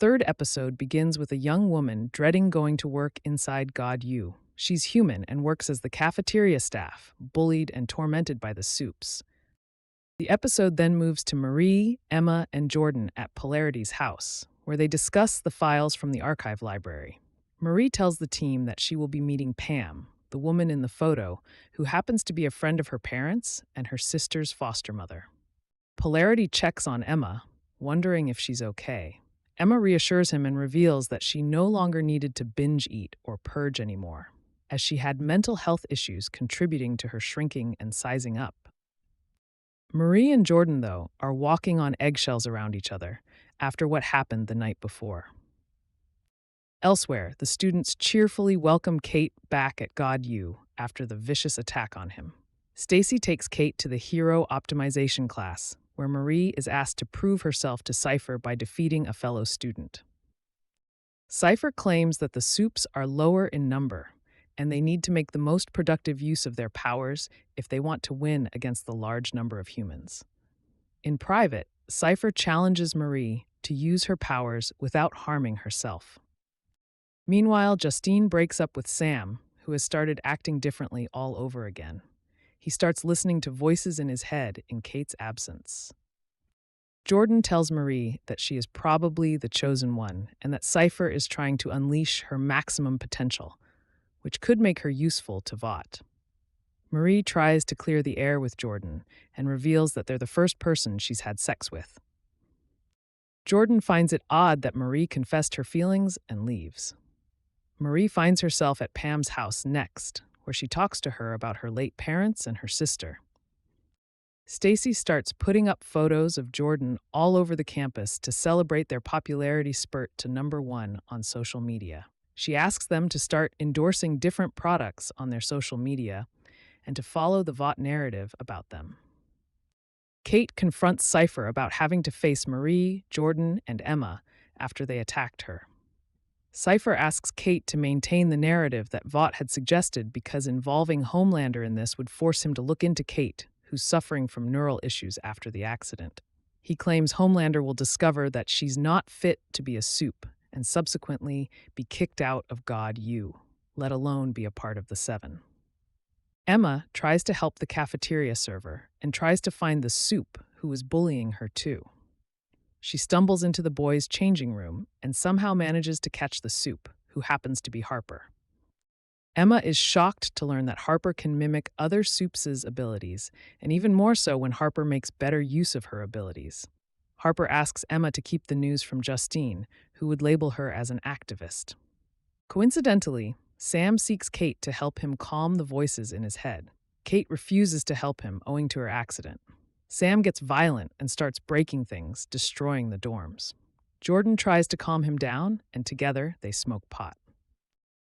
third episode begins with a young woman dreading going to work inside God U. She's human and works as the cafeteria staff, bullied and tormented by the soups. The episode then moves to Marie, Emma, and Jordan at Polarity's house, where they discuss the files from the archive library. Marie tells the team that she will be meeting Pam, the woman in the photo, who happens to be a friend of her parents and her sister's foster mother. Polarity checks on Emma, wondering if she's okay. Emma reassures him and reveals that she no longer needed to binge eat or purge anymore, as she had mental health issues contributing to her shrinking and sizing up. Marie and Jordan, though, are walking on eggshells around each other after what happened the night before. Elsewhere, the students cheerfully welcome Cate back at God U after the vicious attack on him. Stacy takes Cate to the hero optimization class, where Marie is asked to prove herself to Cipher by defeating a fellow student. Cipher claims that the soups are lower in number, and they need to make the most productive use of their powers if they want to win against the large number of humans. In private, Cipher challenges Marie to use her powers without harming herself. Meanwhile, Justine breaks up with Sam, who has started acting differently all over again. He starts listening to voices in his head in Cate's absence. Jordan tells Marie that she is probably the chosen one and that Cipher is trying to unleash her maximum potential, which could make her useful to Vought. Marie tries to clear the air with Jordan and reveals that they're the first person she's had sex with. Jordan finds it odd that Marie confessed her feelings and leaves. Marie finds herself at Pam's house next, where she talks to her about her late parents and her sister. Stacy starts putting up photos of Jordan all over the campus to celebrate their popularity spurt to #1 on social media. She asks them to start endorsing different products on their social media and to follow the Vought narrative about them. Cate confronts Cipher about having to face Marie, Jordan, and Emma after they attacked her. Cipher asks Cate to maintain the narrative that Vought had suggested because involving Homelander in this would force him to look into Cate, who's suffering from neural issues after the accident. He claims Homelander will discover that she's not fit to be a soup and subsequently be kicked out of God U, let alone be a part of the Seven. Emma tries to help the cafeteria server and tries to find the soup who is bullying her too. She stumbles into the boys' changing room and somehow manages to catch the soup, who happens to be Harper. Emma is shocked to learn that Harper can mimic other soups' abilities, and even more so when Harper makes better use of her abilities. Harper asks Emma to keep the news from Justine, who would label her as an activist. Coincidentally, Sam seeks Cate to help him calm the voices in his head. Cate refuses to help him owing to her accident. Sam gets violent and starts breaking things, destroying the dorms. Jordan tries to calm him down, and together they smoke pot.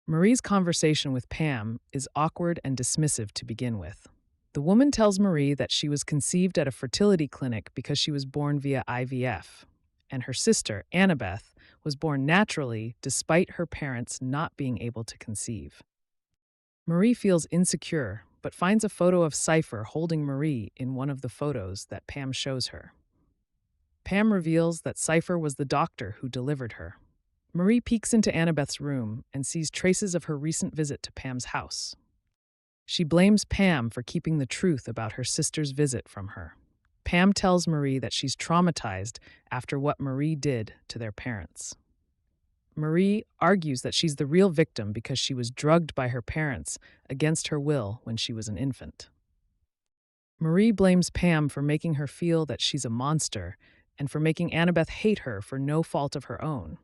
Marie's conversation with Pam is awkward and dismissive to begin with. The woman tells Marie that she was conceived at a fertility clinic because she was born via IVF, and her sister, Annabeth, was born naturally despite her parents not being able to conceive. Marie feels insecure, but finds a photo of Cipher holding Marie in one of the photos that Pam shows her. Pam reveals that Cipher was the doctor who delivered her. Marie peeks into Annabeth's room and sees traces of her recent visit to Pam's house. She blames Pam for keeping the truth about her sister's visit from her. Pam tells Marie that she's traumatized after what Marie did to their parents. Marie argues that she's the real victim because she was drugged by her parents against her will when she was an infant. Marie blames Pam for making her feel that she's a monster and for making Annabeth hate her for no fault of her own.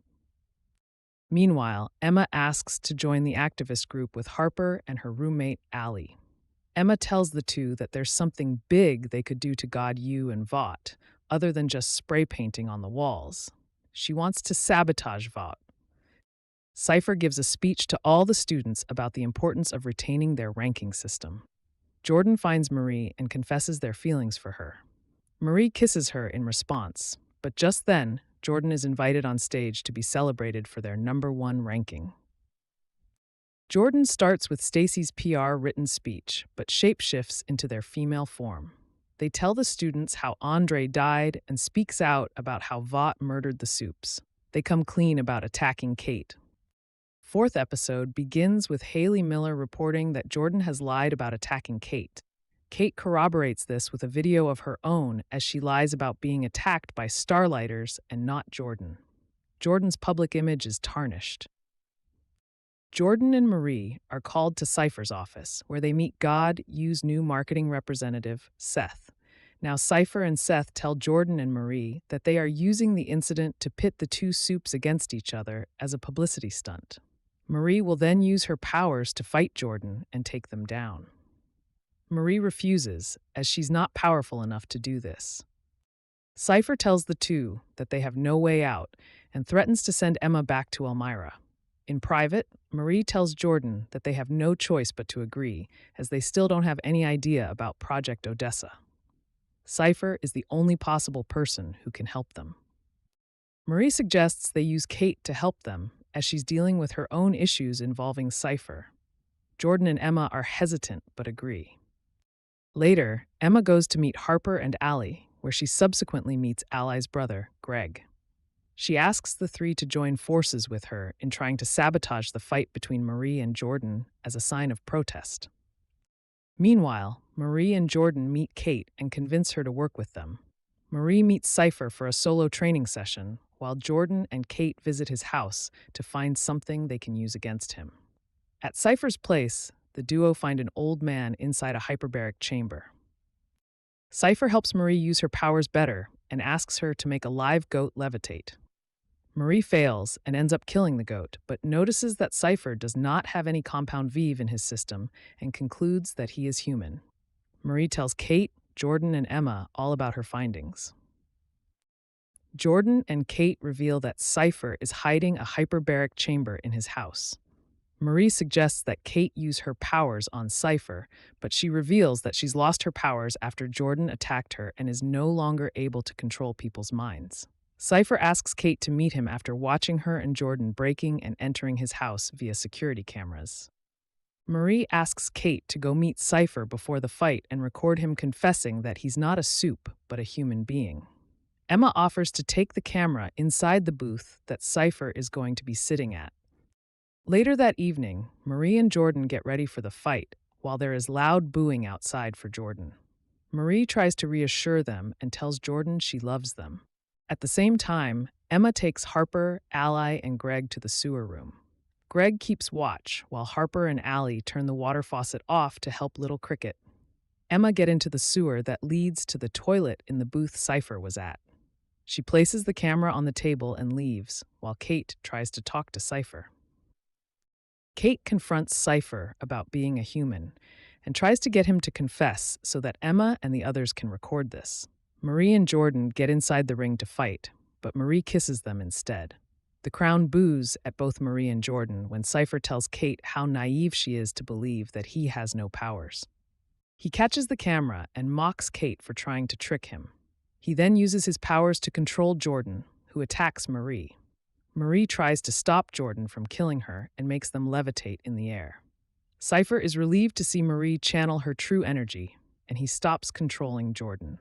Meanwhile, Emma asks to join the activist group with Harper and her roommate, Allie. Emma tells the two that there's something big they could do to God U and Vought, other than just spray painting on the walls. She wants to sabotage Vought. Cipher gives a speech to all the students about the importance of retaining their ranking system. Jordan finds Marie and confesses their feelings for her. Marie kisses her in response, but just then, Jordan is invited on stage to be celebrated for their #1 ranking. Jordan starts with Stacy's PR written speech, but shapeshifts into their female form. They tell the students how Andre died and speaks out about how Vought murdered the soups. They come clean about attacking Cate. Fourth episode begins with Haley Miller reporting that Jordan has lied about attacking Cate. Cate corroborates this with a video of her own as she lies about being attacked by Starlighters and not Jordan. Jordan's public image is tarnished. Jordan and Marie are called to Cipher's office, where they meet God U's new marketing representative, Seth. Now, Cipher and Seth tell Jordan and Marie that they are using the incident to pit the two soups against each other as a publicity stunt. Marie will then use her powers to fight Jordan and take them down. Marie refuses, as she's not powerful enough to do this. Cipher tells the two that they have no way out and threatens to send Emma back to Elmira. In private, Marie tells Jordan that they have no choice but to agree, as they still don't have any idea about Project Odessa. Cipher is the only possible person who can help them. Marie suggests they use Cate to help them, as she's dealing with her own issues involving Cipher. Jordan and Emma are hesitant but agree. Later, Emma goes to meet Harper and Allie, where she subsequently meets Allie's brother, Greg. She asks the three to join forces with her in trying to sabotage the fight between Marie and Jordan as a sign of protest. Meanwhile, Marie and Jordan meet Cate and convince her to work with them. Marie meets Cipher for a solo training session, while Jordan and Cate visit his house to find something they can use against him. At Cipher's place, the duo find an old man inside a hyperbaric chamber. Cipher helps Marie use her powers better and asks her to make a live goat levitate. Marie fails and ends up killing the goat, but notices that Cipher does not have any compound vive in his system and concludes that he is human. Marie tells Cate, Jordan, and Emma all about her findings. Jordan and Cate reveal that Cipher is hiding a hyperbaric chamber in his house. Marie suggests that Cate use her powers on Cipher, but she reveals that she's lost her powers after Jordan attacked her and is no longer able to control people's minds. Cipher asks Cate to meet him after watching her and Jordan breaking and entering his house via security cameras. Marie asks Cate to go meet Cipher before the fight and record him confessing that he's not a soup, but a human being. Emma offers to take the camera inside the booth that Cipher is going to be sitting at. Later that evening, Marie and Jordan get ready for the fight, while there is loud booing outside for Jordan. Marie tries to reassure them and tells Jordan she loves them. At the same time, Emma takes Harper, Allie, and Greg to the sewer room. Greg keeps watch, while Harper and Allie turn the water faucet off to help Little Cricket. Emma gets into the sewer that leads to the toilet in the booth Cipher was at. She places the camera on the table and leaves, while Cate tries to talk to Cipher. Cate confronts Cipher about being a human and tries to get him to confess so that Emma and the others can record this. Marie and Jordan get inside the ring to fight, but Marie kisses them instead. The crowd boos at both Marie and Jordan when Cipher tells Cate how naive she is to believe that he has no powers. He catches the camera and mocks Cate for trying to trick him. He then uses his powers to control Jordan, who attacks Marie. Marie tries to stop Jordan from killing her and makes them levitate in the air. Cipher is relieved to see Marie channel her true energy, and he stops controlling Jordan.